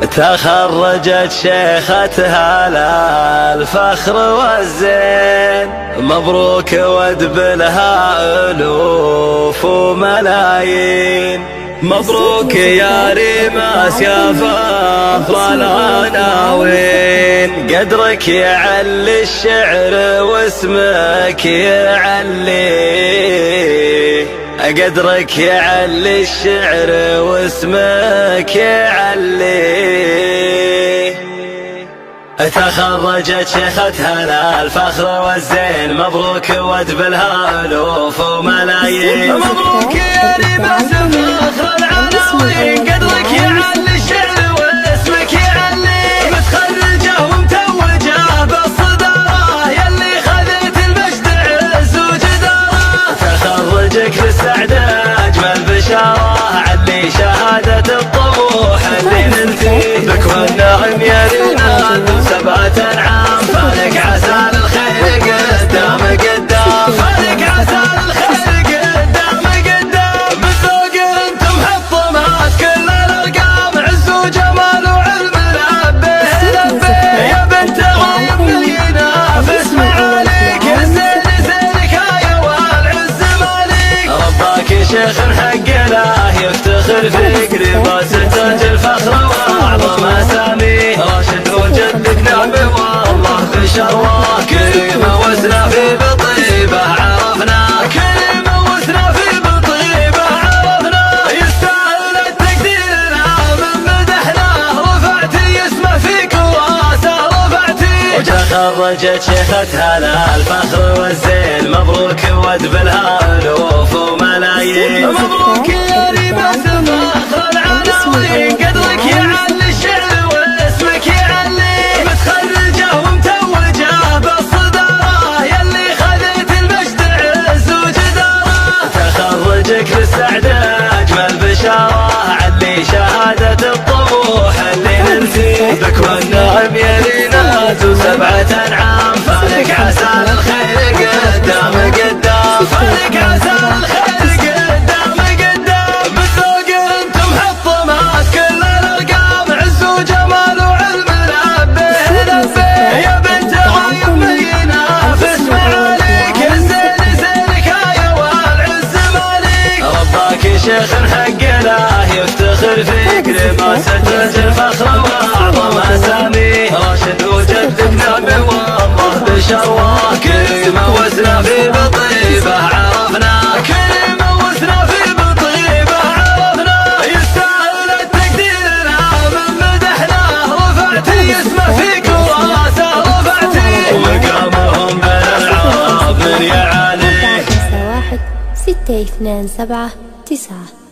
تخرجت شيختها للفخر والزين، مبروك وادبلها ألوف وملايين. مبروك يا ريماس يا فخر العناوين، قدرك يعلي الشعر واسمك يعلي، قدرك يعلي الشعر واسمك يعلي. تخرجت شيختها للفخر والزين، مبروك وادبلها ألوف وملايين. مبروك يا ريماس فخر العناوين، قدرك يعلي الشعر واسمك يعلي، متخرجة ومتوجة بالصدارة، يلي خذت المجد عز وجدارة. تخرجك في السعد أجمل بشارة، علي شهادة الطموح اللي نلتيه، بك والنعم يا رينا 7 أنعام، فالك عسى للخير قدام قدام، فالك عسى للخير قدام قدام. بالذوق انتم حطمات كل الارقام، عز وجمال وعلم لبيه لبيه، يا بنت غايب اللي ينافس معاليك، الزين زينك يا والعز مالك. رباك شيخ حق له يفتخر فيك، لباس تاج الفخر واعظم اسامي، راشد وجدك نعمه والله بشرواه، كريمه وسنا في بطيبه عرفنا، كريمه وسنا في بطيبه عرفنا. يستاهل التقدير من مدحناه، رفعتي اسمه في كراسه رفعتي. وتخرجت شيختها للفخر والزين، مبروك وادبلها ألوف وملايين. مبروك يا ريماس فخر العناوين، قدرك يعلي الشعر واسمك يعلي، متخرجة ومتوجة بالصدارة، يلي خذت المجد عز وجدارة. تخرجك في السعد أجمل بشارة، علي شهادة الطموح اللي ننسيه، بك والنعم يا ريناس 7 أنعام، فالك عسى للخير قدام قدام، فالك عسى للخير قدام قدام. بالذوق انتم حطمات كل الارقام، عز وجمال وعلم لبيه لبيه، يا بنت غايب من ينافس معاليك، الزين زينك يا والعز مالك. رباك شيخ حق له يفتخر فيك، لباس تاج الفخر واعظم اسامي، راشد وجدك نعمه والله بشرواه، كريمه وسنا في بطيبه عرفنا، كريمه وسنا في بطيبه عرفنا. يستاهل التقدير من مدحناه، رفعتي اسمه في كراسه رفعتي، ومقامهم بالالعاب من يعانيه. 1 6 2 7 9